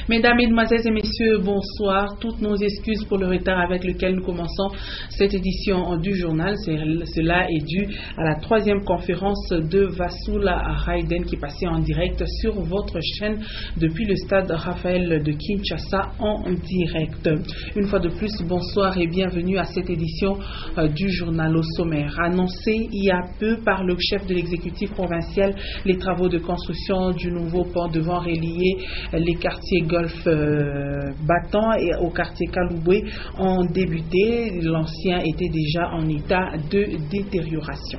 Mesdames, Mesdemoiselles et Messieurs, bonsoir. Toutes nos excuses pour le retard avec lequel nous commençons cette édition du journal. Cela est dû à la troisième conférence de Vassoula Raiden qui passait en direct sur votre chaîne depuis le stade Raphaël de Kinshasa en direct. Une fois de plus, bonsoir et bienvenue à cette édition du journal au sommaire. Annoncé il y a peu par le chef de l'exécutif provincial, les travaux de construction du nouveau pont devant relier les quartiers Golf Battant et au quartier Kalouboué ont débuté. L'ancien était déjà en état de détérioration.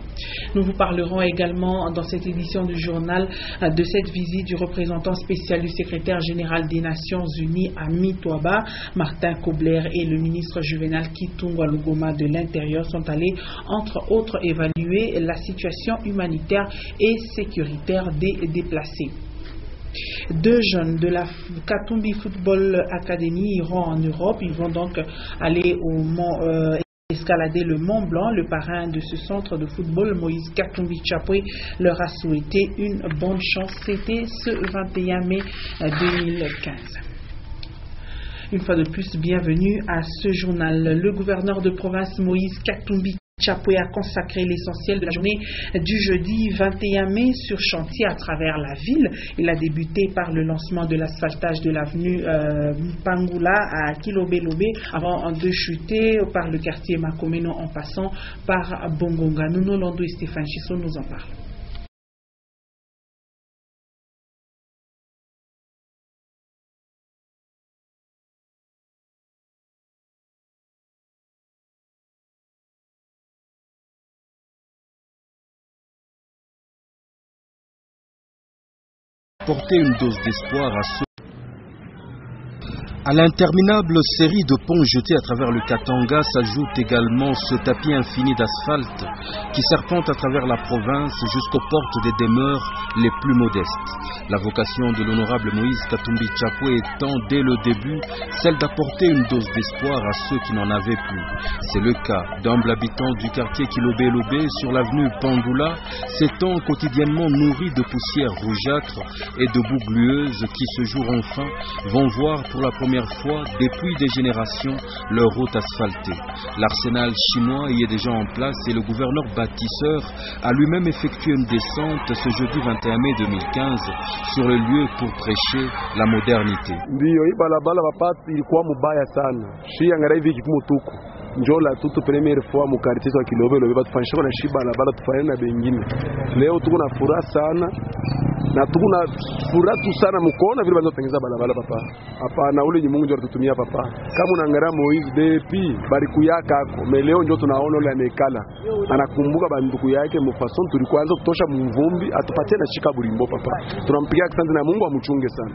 Nous vous parlerons également dans cette édition du journal de cette visite du représentant spécial du secrétaire général des Nations Unies à Mitwaba. Martin Kobler et le ministre Juvenal Kitungwa Lugoma de l'Intérieur sont allés entre autres évaluer la situation humanitaire et sécuritaire des déplacés. Deux jeunes de la Katumbi Football Academy iront en Europe. Ils vont donc aller au mont escalader le Mont Blanc. Le parrain de ce centre de football, Moïse Katumbi Chapwe, leur a souhaité une bonne chance. C'était ce 21 mai 2015. Une fois de plus, bienvenue à ce journal. Le gouverneur de province Moïse Katumbi Chapwe a consacré l'essentiel de la journée du jeudi 21 mai sur chantier à travers la ville. Il a débuté par le lancement de l'asphaltage de l'avenue Pangula à Kilobé-Lobé avant de chuter par le quartier Makomeno en passant par Bongonga. Nuno Lando et Stéphane Chisson nous en parlent. Porter une dose d'espoir à l'interminable série de ponts jetés à travers le Katanga s'ajoute également ce tapis infini d'asphalte qui serpente à travers la province jusqu'aux portes des demeures les plus modestes. La vocation de l'honorable Moïse Katumbi Chapwe étant dès le début celle d'apporter une dose d'espoir à ceux qui n'en avaient plus. C'est le cas d'humbles habitants du quartier Kilobé-Lobé sur l'avenue Pandula, s'étant quotidiennement nourris de poussière rougeâtre et de boue glueuse qui ce jour enfin vont voir pour la première fois depuis des générations leur route asphaltée. L'arsenal chinois y est déjà en place et le gouverneur bâtisseur a lui-même effectué une descente ce jeudi 21 mai 2015 sur le lieu pour prêcher la modernité. Ndio hii barabara papa ilikuwa mubaya sana. Shi angalia hivi kipimo tuko. Njola tutu premiere fois mu quartier wa Kilobé-Lobé batufanyisha na shi barabara tufanye na bengine. Leo tuko na furaha sana. Na tukuna furaha tu sana mkoona vile banzo tengeza barabara papa. Hapana ule ni Mungu ndio atutumia papa. Kama unaangalia Moise DP bariku yake ako. Leo ndio tunaona ule anekala. Anakumbuka banduku yake mfason tulikuanza kutosha mvumbi atupatie na shika burimbo papa. Tunampigia asante na Mungu amchunge sana.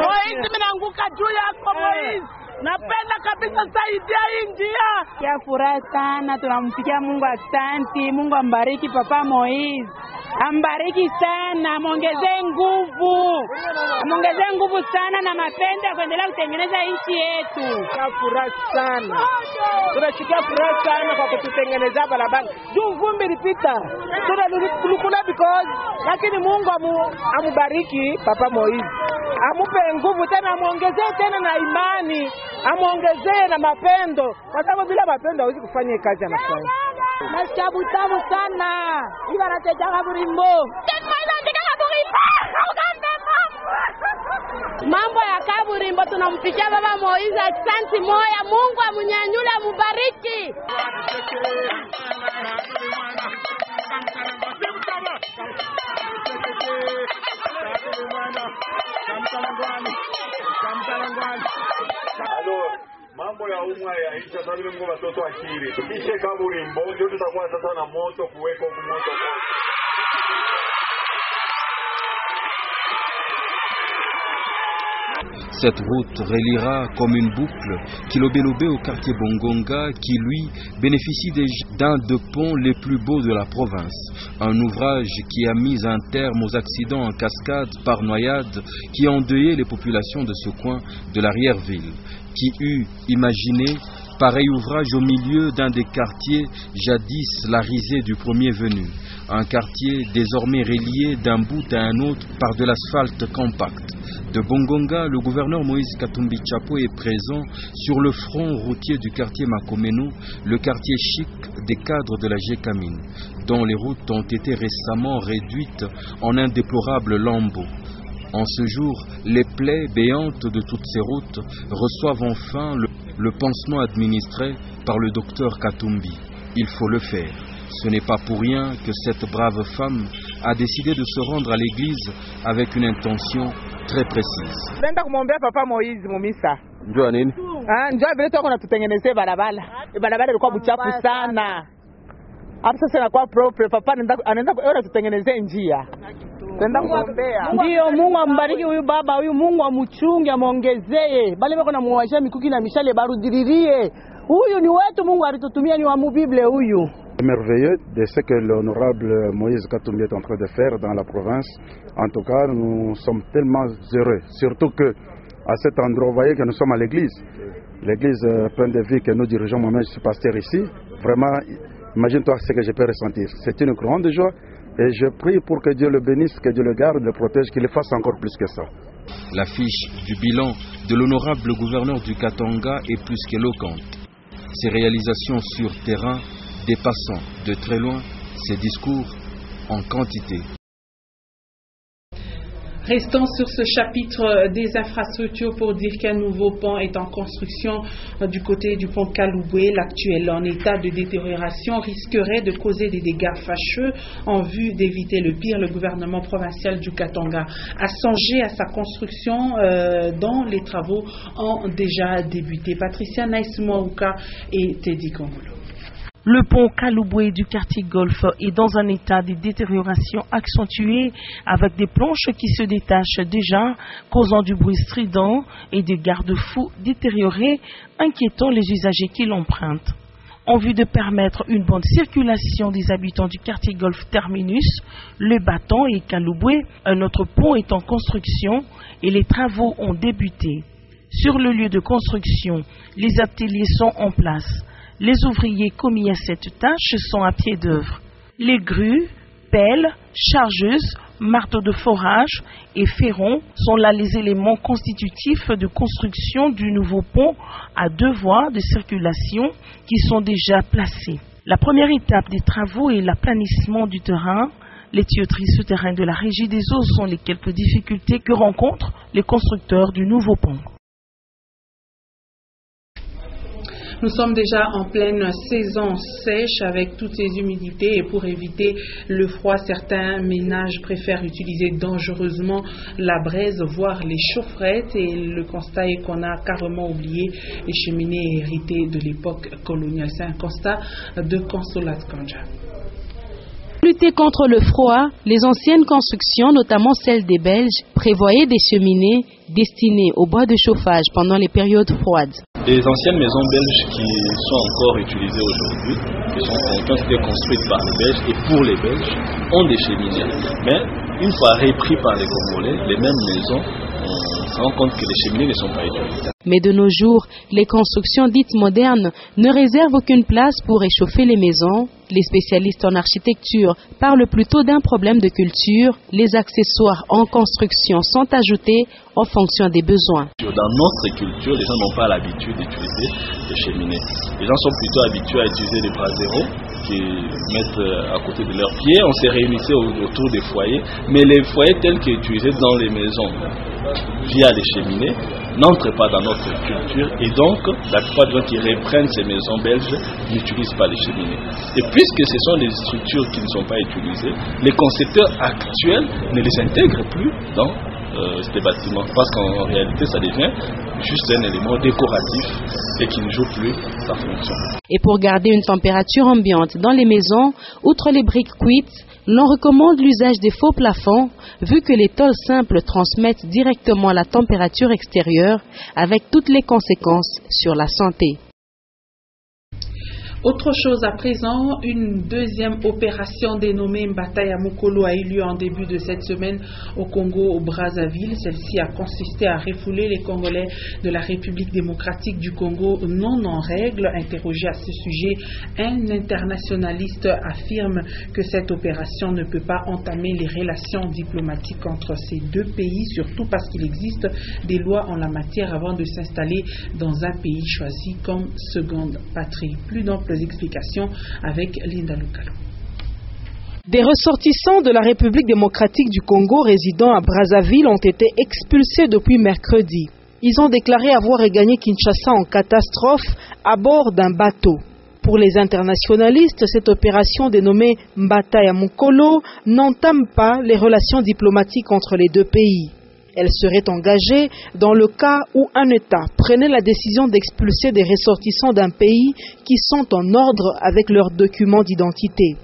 Moise mnaanguka juu yako Moise. Napenda kabisa saidia hii njia. Ya furaha sana, tunampigia Mungu asante. Mungu ambariki papa Moise. Ambariki sana, amongezee nguvu sana na mapendo ya kuendelea kutengeneza nchi yetu. Furaha sana. Tunachukua furaha sana kwa kututengenezea barabara. Juu vumbi lipita. Tulikula because lakini Mungu amubariki papa Moise. Amupe nguvu tena, amuongezee tena na imani, amuongezee na mapendo. Kwa sababu bila mapendo hawezi kufanya kazi anafanya. Nasikia butamu sana. Iba nateja kaburimbo. Mambo ya kaburimbo tunampikia baba Moize asante moya. Mungu amunyanyule amubariki. Mambo ya umma yaisha sasa vile Mungu watoto akili. Kisha kaburimbo ndio tutakuwa sasa na moto kuweka moto. Cette route reliera comme une boucle Kilobé-Lobé au quartier Bongonga qui lui bénéficie d'un des ponts les plus beaux de la province. Un ouvrage qui a mis un terme aux accidents en cascade par noyade qui ont endeuillé les populations de ce coin de l'arrière-ville. Qui eût imaginé pareil ouvrage au milieu d'un des quartiers jadis la risée du premier venu. un quartier désormais relié d'un bout à un autre par de l'asphalte compact. De Bongonga, le gouverneur Moïse Katumbi Tchapo est présent sur le front routier du quartier Makomeno, le quartier chic des cadres de la Gécamine, dont les routes ont été récemment réduites en un déplorable lambeau. En ce jour, les plaies béantes de toutes ces routes reçoivent enfin le pansement administré par le docteur Katumbi. Il faut le faire. Ce n'est pas pour rien que cette brave femme a décidé de se rendre à l'église avec une intention très précise. Nenda kumwombea Papa Moïse mumisa. Njoo nini? Njoo vile tuko natutengenezea barabara. Barabara ilikuwa buchafu sana. Hapo sasa inakuwa propre. Papa anaenda tutengenezea njia. Tenda kumwombea. Ndio, Mungu ambariki huyu baba, huyu Mungu amuchunge, amuongezee. Bali bako na muwasha mikuki na mishale barudiririe. Huyu ni wetu, Mungu alitutumia, ni wa mu Bible huyu. Merveilleux de ce que l'honorable Moïse Katumbi est en train de faire dans la province. En tout cas, nous sommes tellement heureux. Surtout que à cet endroit, vous voyez que nous sommes à l'église. L'église pleine de vie que nous dirigeons, moi-même je suis pasteur ici. Vraiment, imagine-toi ce que je peux ressentir. C'est une grande joie et je prie pour que Dieu le bénisse, que Dieu le garde, le protège, qu'il le fasse encore plus que ça. La fiche du bilan de l'honorable gouverneur du Katanga est plus qu'éloquente. Ses réalisations sur terrain dépassant de très loin ses discours en quantité. Restons sur ce chapitre des infrastructures pour dire qu'un nouveau pont est en construction du côté du pont Kalouboué. L'actuel en état de détérioration risquerait de causer des dégâts fâcheux. En vue d'éviter le pire, le gouvernement provincial du Katanga a songé à sa construction dont les travaux ont déjà débuté. Patricia Naïsmouaouka et Teddy Kongolo. Le pont Kalouboué du quartier Golfe est dans un état de détérioration accentué avec des planches qui se détachent déjà, causant du bruit strident et des garde-fous détériorés, inquiétant les usagers qui l'empruntent. En vue de permettre une bonne circulation des habitants du quartier Golfe Terminus, Le Bâton et Kalouboué, un autre pont est en construction et les travaux ont débuté. Sur le lieu de construction, les ateliers sont en place. Les ouvriers commis à cette tâche sont à pied d'œuvre. Les grues, pelles, chargeuses, marteaux de forage et ferrons sont là les éléments constitutifs de construction du nouveau pont à 2 voies de circulation qui sont déjà placés. La première étape des travaux est l'aplanissement du terrain. Les tuyauteries souterraines de la Régie des eaux sont les quelques difficultés que rencontrent les constructeurs du nouveau pont. Nous sommes déjà en pleine saison sèche avec toutes ces humidités et pour éviter le froid, certains ménages préfèrent utiliser dangereusement la braise, voire les chaufferettes. Et le constat est qu'on a carrément oublié les cheminées héritées de l'époque coloniale. C'est un constat de Consolat Kanja. Pour lutter contre le froid, les anciennes constructions, notamment celles des Belges, prévoyaient des cheminées destinées au bois de chauffage pendant les périodes froides. Les anciennes maisons belges qui sont encore utilisées aujourd'hui, qui ont été construites par les Belges et pour les Belges, ont des cheminées. Mais une fois repris par les Congolais, les mêmes maisons, on se rend compte que les cheminées ne sont pas utilisées. Mais de nos jours, les constructions dites modernes ne réservent aucune place pour réchauffer les maisons. Les spécialistes en architecture parlent plutôt d'un problème de culture. Les accessoires en construction sont ajoutés en fonction des besoins. Dans notre culture, les gens n'ont pas l'habitude d'utiliser des cheminées. Les gens sont plutôt habitués à utiliser des braseros qui mettent à côté de leurs pieds. On s'est réunissait autour des foyers, mais les foyers tels qu'utilisés dans les maisons via les cheminées n'entrent pas dans notre culture et donc la plupart des gens qui reprennent ces maisons belges n'utilisent pas les cheminées. Et puisque ce sont des structures qui ne sont pas utilisées, les concepteurs actuels ne les intègrent plus dans ces bâtiments parce qu'en réalité ça devient juste un élément décoratif et qui ne joue plus sa fonction. Et pour garder une température ambiante dans les maisons, outre les briques cuites, l'on recommande l'usage des faux plafonds, vu que les tôles simples transmettent directement la température extérieure, avec toutes les conséquences sur la santé. Autre chose à présent, une deuxième opération dénommée Mbata ya Mukolo a eu lieu en début de cette semaine au Congo, au Brazzaville. Celle-ci a consisté à refouler les Congolais de la République démocratique du Congo non en règle. Interrogé à ce sujet, un internationaliste affirme que cette opération ne peut pas entamer les relations diplomatiques entre ces deux pays, surtout parce qu'il existe des lois en la matière avant de s'installer dans un pays choisi comme seconde patrie. Plus d'amples explications avec Linda Lukalo. Des ressortissants de la République démocratique du Congo résidant à Brazzaville ont été expulsés depuis mercredi. Ils ont déclaré avoir regagné Kinshasa en catastrophe à bord d'un bateau. Pour les internationalistes, cette opération dénommée Mbata ya Mukolo n'entame pas les relations diplomatiques entre les deux pays. Elle serait engagée dans le cas où un État prenait la décision d'expulser des ressortissants d'un pays qui sont en ordre avec leurs documents d'identité.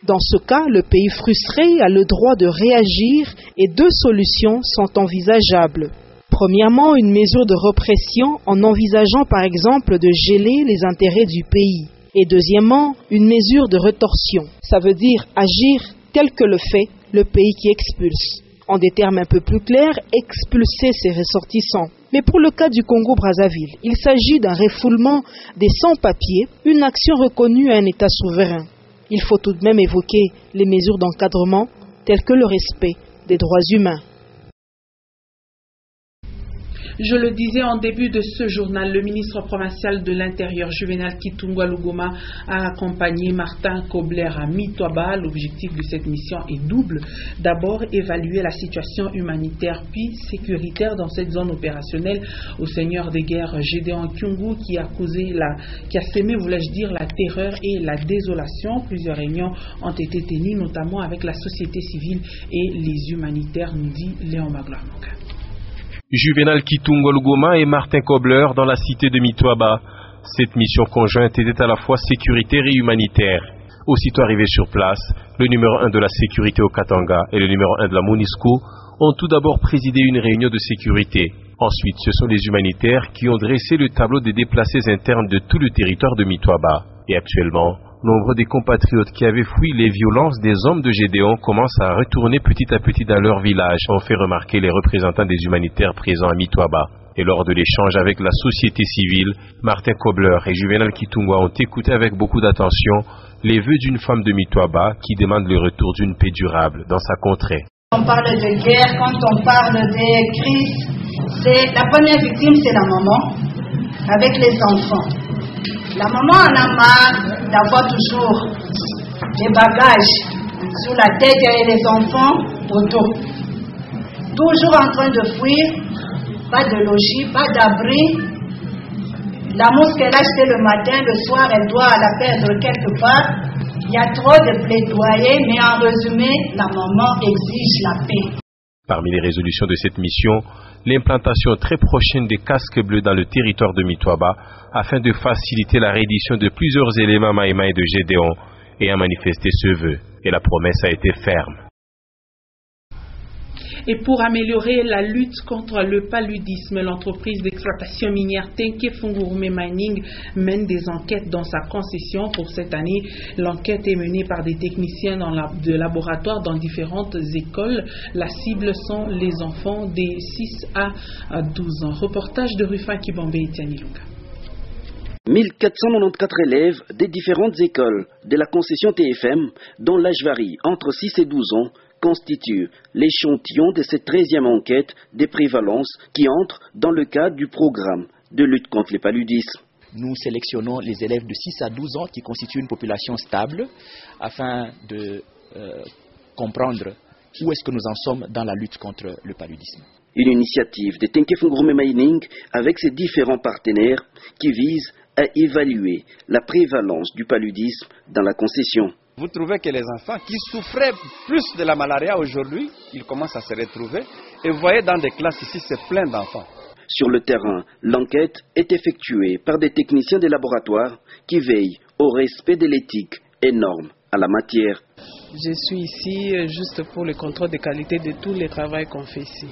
Dans ce cas, le pays frustré a le droit de réagir et deux solutions sont envisageables. Premièrement, une mesure de répression en envisageant par exemple de geler les intérêts du pays. Et deuxièmement, une mesure de rétorsion. Ça veut dire agir tel que le fait le pays qui expulse. En des termes un peu plus clairs, expulser ses ressortissants. Mais pour le cas du Congo-Brazzaville, il s'agit d'un refoulement des sans-papiers, une action reconnue à un État souverain. Il faut tout de même évoquer les mesures d'encadrement telles que le respect des droits humains. Je le disais en début de ce journal, le ministre provincial de l'Intérieur, Juvenal Kitungwa Lugoma, a accompagné Martin Kobler à Mitwaba. L'objectif de cette mission est double. D'abord, évaluer la situation humanitaire puis sécuritaire dans cette zone opérationnelle au seigneur de guerre Gédéon Kyungu qui a semé, voulais-je dire, la terreur et la désolation. Plusieurs réunions ont été tenues, notamment avec la société civile et les humanitaires, nous dit Léon Magloire. Juvenal Kitungwa Lugoma et Martin Kobler dans la cité de Mitwaba. Cette mission conjointe était à la fois sécuritaire et humanitaire. Aussitôt arrivés sur place, le numéro 1 de la sécurité au Katanga et le numéro 1 de la MONUSCO ont tout d'abord présidé une réunion de sécurité. Ensuite, ce sont les humanitaires qui ont dressé le tableau des déplacés internes de tout le territoire de Mitwaba. Et actuellement, nombre des compatriotes qui avaient fui les violences des hommes de Gédéon commencent à retourner petit à petit dans leur village, ont fait remarquer les représentants des humanitaires présents à Mitwaba. Et lors de l'échange avec la société civile, Martin Kobler et Juvenal Kitungwa ont écouté avec beaucoup d'attention les vœux d'une femme de Mitwaba qui demande le retour d'une paix durable dans sa contrée. On parle de guerre, quand on parle des crises, la première victime c'est la maman avec les enfants. La maman en a marre d'avoir toujours des bagages sous la tête et les enfants autour. Toujours en train de fuir, pas de logis, pas d'abri. La mousse qu'elle a achetée le matin, le soir, elle doit la perdre quelque part. Il y a trop de plaidoyer, mais en résumé, la maman exige la paix. Parmi les résolutions de cette mission, l'implantation très prochaine des casques bleus dans le territoire de Mitwaba afin de faciliter la reddition de plusieurs éléments maïmaï de Gédéon et a manifesté ce vœu. Et la promesse a été ferme. Et pour améliorer la lutte contre le paludisme, l'entreprise d'exploitation minière Tenke Fungurume Mining mène des enquêtes dans sa concession. Pour cette année, l'enquête est menée par des techniciens de laboratoire dans différentes écoles. La cible sont les enfants des 6 à 12 ans. Reportage de Rufin Kibombe et Tiani Luka. 1494 élèves des différentes écoles de la concession TFM, dont l'âge varie entre 6 et 12 ans, constitue l'échantillon de cette 13e enquête des prévalences qui entre dans le cadre du programme de lutte contre le paludisme. Nous sélectionnons les élèves de 6 à 12 ans qui constituent une population stable afin de comprendre où est-ce que nous en sommes dans la lutte contre le paludisme. Une initiative de Tenke Fungurume Mining avec ses différents partenaires qui vise à évaluer la prévalence du paludisme dans la concession. Vous trouvez que les enfants qui souffraient plus de la malaria aujourd'hui, ils commencent à se retrouver. Et vous voyez dans des classes ici, c'est plein d'enfants. Sur le terrain, l'enquête est effectuée par des techniciens de laboratoire qui veillent au respect de l'éthique et normes à la matière. Je suis ici juste pour le contrôle de qualité de tous les travaux qu'on fait ici.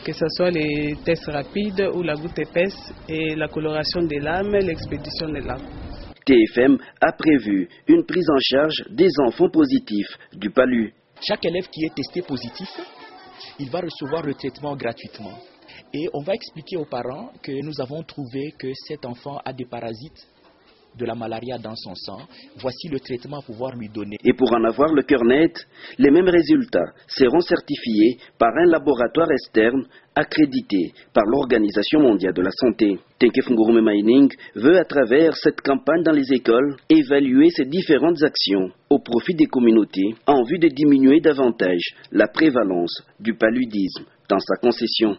Que ce soit les tests rapides ou la goutte épaisse et la coloration des lames, l'expédition des lames. TFM a prévu une prise en charge des enfants positifs du palu. Chaque élève qui est testé positif, il va recevoir le traitement gratuitement. Et on va expliquer aux parents que nous avons trouvé que cet enfant a des parasites de la malaria dans son sang. Voici le traitement à pouvoir lui donner. Et pour en avoir le cœur net, les mêmes résultats seront certifiés par un laboratoire externe accrédité par l'Organisation mondiale de la santé. Tenke Fungurume Mining veut à travers cette campagne dans les écoles évaluer ces différentes actions au profit des communautés en vue de diminuer davantage la prévalence du paludisme dans sa concession.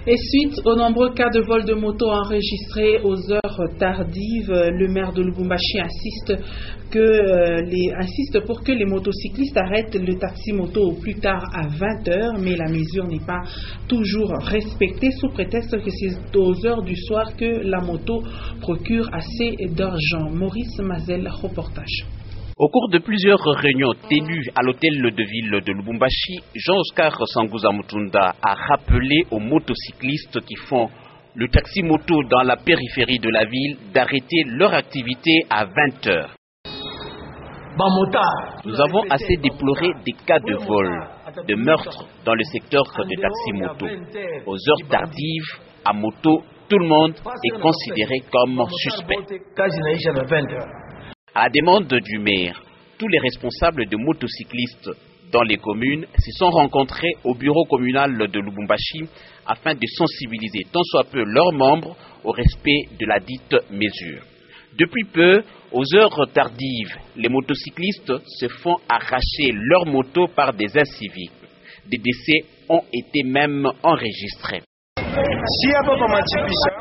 Et suite aux nombreux cas de vol de moto enregistrés aux heures tardives, le maire de Lubumbashi insiste pour que les motocyclistes arrêtent le taxi-moto au plus tard à 20h, mais la mesure n'est pas toujours respectée sous prétexte que c'est aux heures du soir que la moto procure assez d'argent. Maurice Mazel, reportage. Au cours de plusieurs réunions tenues à l'hôtel de ville de Lubumbashi, Jean-Oscar Sanguza Mutunda a rappelé aux motocyclistes qui font le taxi-moto dans la périphérie de la ville d'arrêter leur activité à 20h. Nous avons assez déploré des cas de vol, de meurtre dans le secteur de taxi-moto. Aux heures tardives, à moto, tout le monde est considéré comme suspect. À la demande du maire, tous les responsables de motocyclistes dans les communes se sont rencontrés au bureau communal de Lubumbashi afin de sensibiliser tant soit peu leurs membres au respect de la dite mesure. Depuis peu, aux heures tardives, les motocyclistes se font arracher leurs motos par des inciviques. Des décès ont été même enregistrés.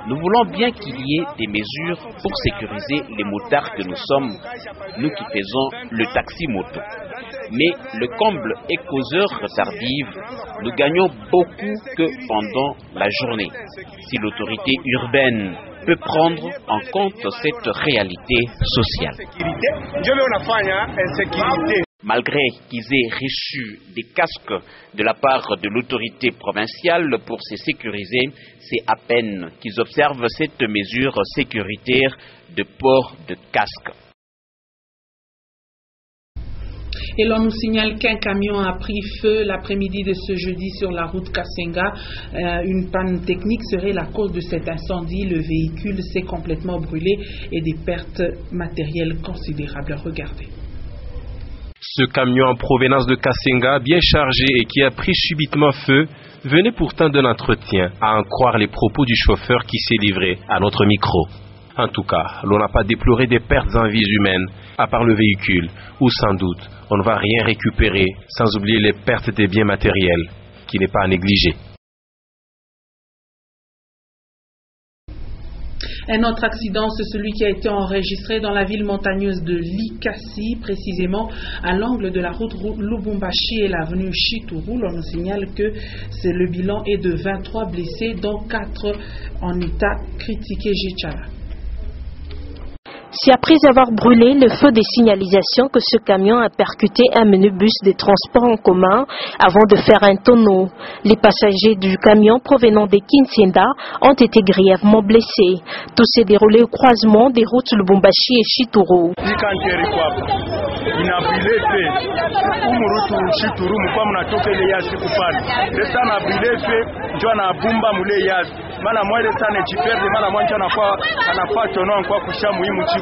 Nous voulons bien qu'il y ait des mesures pour sécuriser les motards que nous sommes, nous qui faisons le taxi-moto. Mais le comble est qu'aux heures tardives, nous gagnons beaucoup que pendant la journée. Si l'autorité urbaine peut prendre en compte cette réalité sociale. Malgré qu'ils aient reçu des casques de la part de l'autorité provinciale pour se sécuriser, c'est à peine qu'ils observent cette mesure sécuritaire de port de casque. Et l'on nous signale qu'un camion a pris feu l'après-midi de ce jeudi sur la route Kasenga. Une panne technique serait la cause de cet incendie. Le véhicule s'est complètement brûlé et des pertes matérielles considérables. Regardez. Ce camion en provenance de Kasenga, bien chargé et qui a pris subitement feu, venait pourtant d'un entretien, à en croire les propos du chauffeur qui s'est livré à notre micro. En tout cas, l'on n'a pas déploré des pertes en vies humaines, à part le véhicule, où sans doute on ne va rien récupérer, sans oublier les pertes des biens matériels, qui n'est pas à négliger. Un autre accident, c'est celui qui a été enregistré dans la ville montagneuse de Likasi, précisément à l'angle de la route Lubumbashi et l'avenue Chituru. On nous signale que le bilan est de 23 blessés, dont 4 en état critique. Jichala. C'est après avoir brûlé le feu des signalisations que ce camion a percuté un minibus des transports en commun avant de faire un tonneau. Les passagers du camion provenant des Kinshasa ont été grièvement blessés. Tout s'est déroulé au croisement des routes Lubumbashi et Chituru.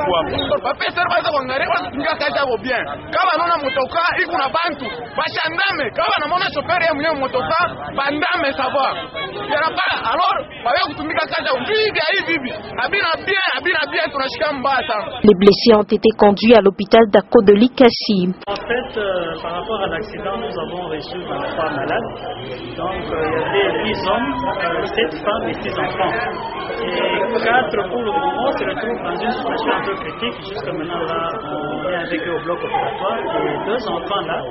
Bapesera baza kuangalia wala kupiga kazi yao bien. Kama naona motoka iko na bantu, bashandame. Kama naona chauffeur yeye mwenyewe motoka, bandame savoir. Yaraba alors bawe kutumika kazi yao bibi hivi. Abina bien tunashika mbaya sana. Les blessés ont été conduits à l'hôpital d'Ako de Likasi. En fait, par rapport à l'accident, nous avons reçu 23 malades. Donc il y avait 8 hommes, 7 femmes et 6 enfants. Et 4 pour le moment se retrouvent dans une situation un peu critique. Jusqu'à maintenant, là, on est avec eux au bloc opératoire. Et 2 enfants là,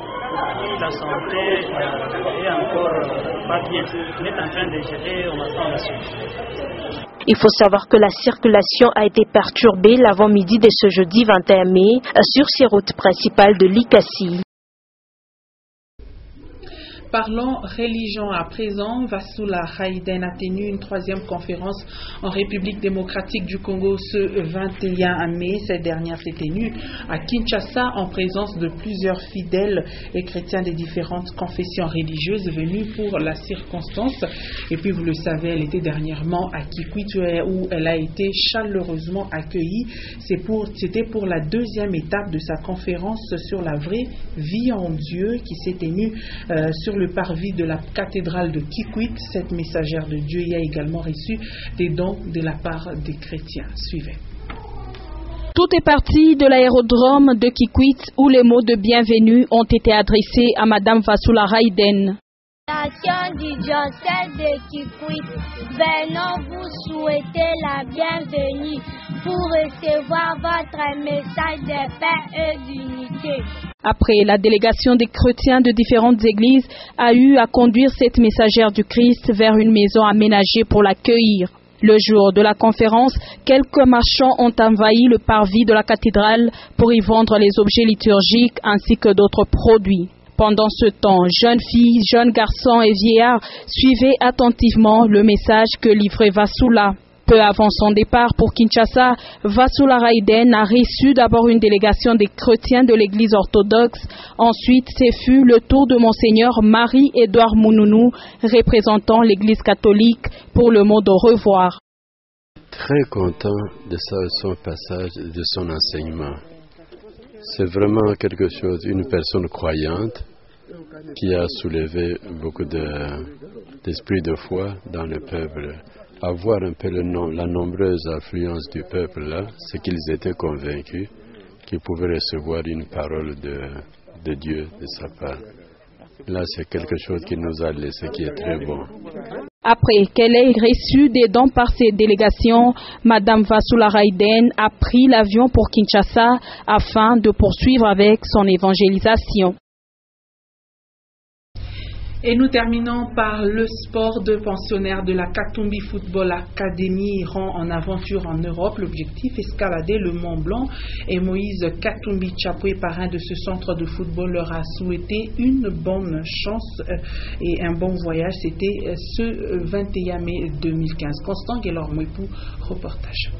la santé est encore pas bien. On est en train de gérer, on attend la suite. Il faut savoir que la circulation a été perturbée l'avant-midi de ce jeudi 21 mai sur ces routes principales de Likasi. Parlons religion à présent. Vassoula Raïden a tenu une 3e conférence en République démocratique du Congo ce 21 mai. Cette dernière s'est tenue à Kinshasa en présence de plusieurs fidèles et chrétiens des différentes confessions religieuses venus pour la circonstance. Et puis vous le savez, elle était dernièrement à Kikwit où elle a été chaleureusement accueillie. C'était pour la 2e étape de sa conférence sur la vraie vie en Dieu qui s'est tenue sur le parvis de la cathédrale de Kikwit. Cette messagère de Dieu y a également reçu des dons de la part des chrétiens. Suivez. Tout est parti de l'aérodrome de Kikwit où les mots de bienvenue ont été adressés à Madame Vassoula Raïden. Nation du diocèse de Kikwit, venons vous souhaiter la bienvenue pour recevoir votre message de paix et d'unité. Après, la délégation des chrétiens de différentes églises a eu à conduire cette messagère du Christ vers une maison aménagée pour l'accueillir. Le jour de la conférence, quelques marchands ont envahi le parvis de la cathédrale pour y vendre les objets liturgiques ainsi que d'autres produits. Pendant ce temps, jeunes filles, jeunes garçons et vieillards suivaient attentivement le message que livrait Vassoula. Peu avant son départ pour Kinshasa, Vassoula Raïden a reçu d'abord une délégation des chrétiens de l'église orthodoxe. Ensuite, ce fut le tour de Monseigneur Marie-Édouard Mounounou, représentant l'église catholique, pour le mot de revoir. Très content de son passage et de son enseignement. C'est vraiment quelque chose, une personne croyante qui a soulevé beaucoup d'esprit de foi dans le peuple. Avoir un peu la nombreuse affluence du peuple là, c'est qu'ils étaient convaincus qu'ils pouvaient recevoir une parole de Dieu de sa part. Là, c'est quelque chose qui nous a laissé, qui est très bon. Après qu'elle ait reçu des dons par ses délégations, Madame Vassoula Raïden a pris l'avion pour Kinshasa afin de poursuivre avec son évangélisation. Et nous terminons par le sport. De pensionnaires de la Katumbi Football Academy iront en aventure en Europe. L'objectif, escalader le Mont Blanc. Et Moïse Katumbi Chapoué, parrain de ce centre de football, leur a souhaité une bonne chance et un bon voyage. C'était ce 21 mai 2015. Constant Guélor-Mouépou, reportage.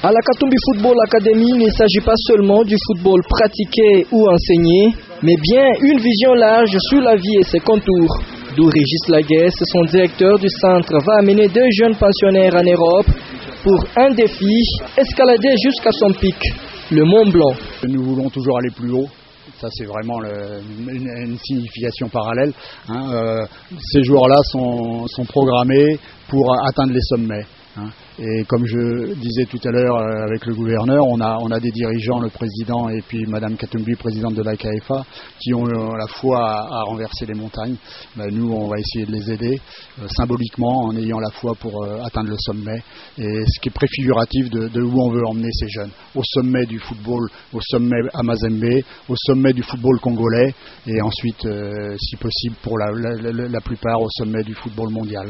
À la Katumbi Football Academy, il ne s'agit pas seulement du football pratiqué ou enseigné, mais bien une vision large sur la vie et ses contours. D'où Régis Laguesse, son directeur du centre, va amener 2 jeunes pensionnaires en Europe pour un défi, escalader jusqu'à son pic, le Mont Blanc. Nous voulons toujours aller plus haut. Ça, c'est vraiment une signification parallèle. Ces jours-là sont programmés pour atteindre les sommets. Et comme je disais tout à l'heure avec le gouverneur, on a des dirigeants, le président et puis Madame Katumbi, présidente de la KFA, qui ont la foi à renverser les montagnes. Nous, on va essayer de les aider symboliquement en ayant la foi pour atteindre le sommet. Et ce qui est préfiguratif de où on veut emmener ces jeunes. Au sommet du football, au sommet à Mazembe, au sommet du football congolais et ensuite, si possible, pour la plupart, au sommet du football mondial.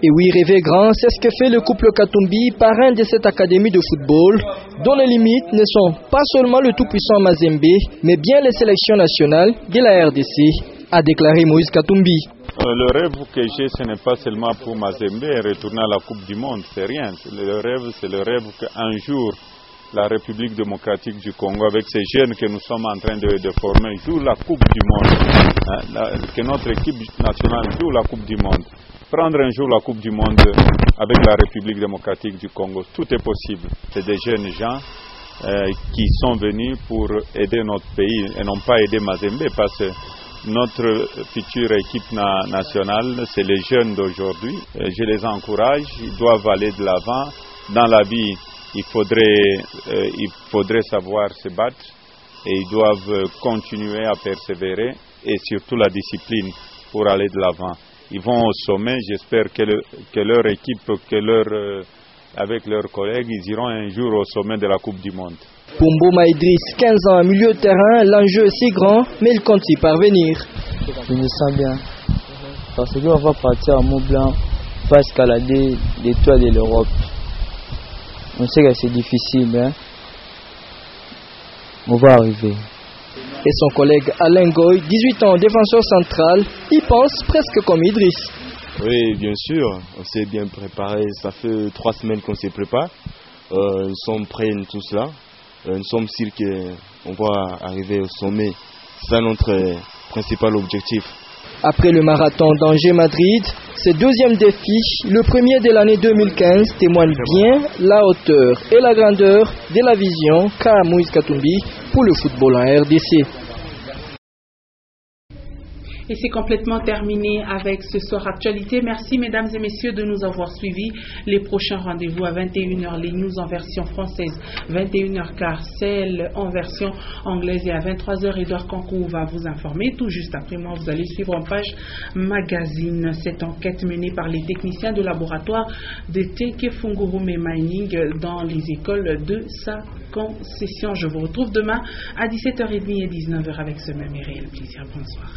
Et oui, rêver grand, c'est ce que fait le couple Katumbi, parrain de cette académie de football, dont les limites ne sont pas seulement le tout-puissant Mazembe, mais bien les sélections nationales de la RDC, a déclaré Moïse Katumbi. Le rêve que j'ai, ce n'est pas seulement pour Mazembe retourner à la Coupe du Monde, c'est rien. Le rêve, c'est le rêve qu'un jour, la République démocratique du Congo, avec ces jeunes que nous sommes en train de former, joue la Coupe du Monde, que notre équipe nationale joue la Coupe du Monde. Prendre un jour la Coupe du Monde avec la République démocratique du Congo, tout est possible. C'est des jeunes gens qui sont venus pour aider notre pays et non pas aider Mazembe, parce que notre future équipe nationale, c'est les jeunes d'aujourd'hui. Je les encourage, ils doivent aller de l'avant. Dans la vie, il faudrait savoir se battre et ils doivent continuer à persévérer et surtout la discipline pour aller de l'avant. Ils vont au sommet, j'espère que leur équipe, avec leurs collègues, ils iront un jour au sommet de la Coupe du Monde. Pour Mboma Idriss, 15 ans, milieu de terrain, l'enjeu est si grand, mais il compte y parvenir. Je me sens bien, parce qu'on va partir à Mont Blanc, pas escalader les toits de l'Europe. On sait que c'est difficile, mais on va arriver. Et son collègue Alain Goy, 18 ans, défenseur central, y pense presque comme Idriss. Oui, bien sûr, on s'est bien préparé. Ça fait 3 semaines qu'on se prépare. Nous sommes prêts tout cela. Nous sommes sûrs qu'on va arriver au sommet. C'est ça notre principal objectif. Après le marathon d'Angers-Madrid, ce deuxième défi, le premier de l'année 2015, témoigne bien la hauteur et la grandeur de la vision qu'a Moïse Katumbi pour le football en RDC. Et c'est complètement terminé avec ce soir Actualité. Merci mesdames et messieurs de nous avoir suivis. Les prochains rendez-vous à 21h, les news en version française, 21h15, celle en version anglaise, et à 23h, Edouard Kankou va vous informer. Tout juste après moi, vous allez suivre en page magazine cette enquête menée par les techniciens de laboratoire de Teke Fungurume Mining dans les écoles de sa concession. Je vous retrouve demain à 17h30 et 19h avec ce même et réel plaisir. Bonsoir.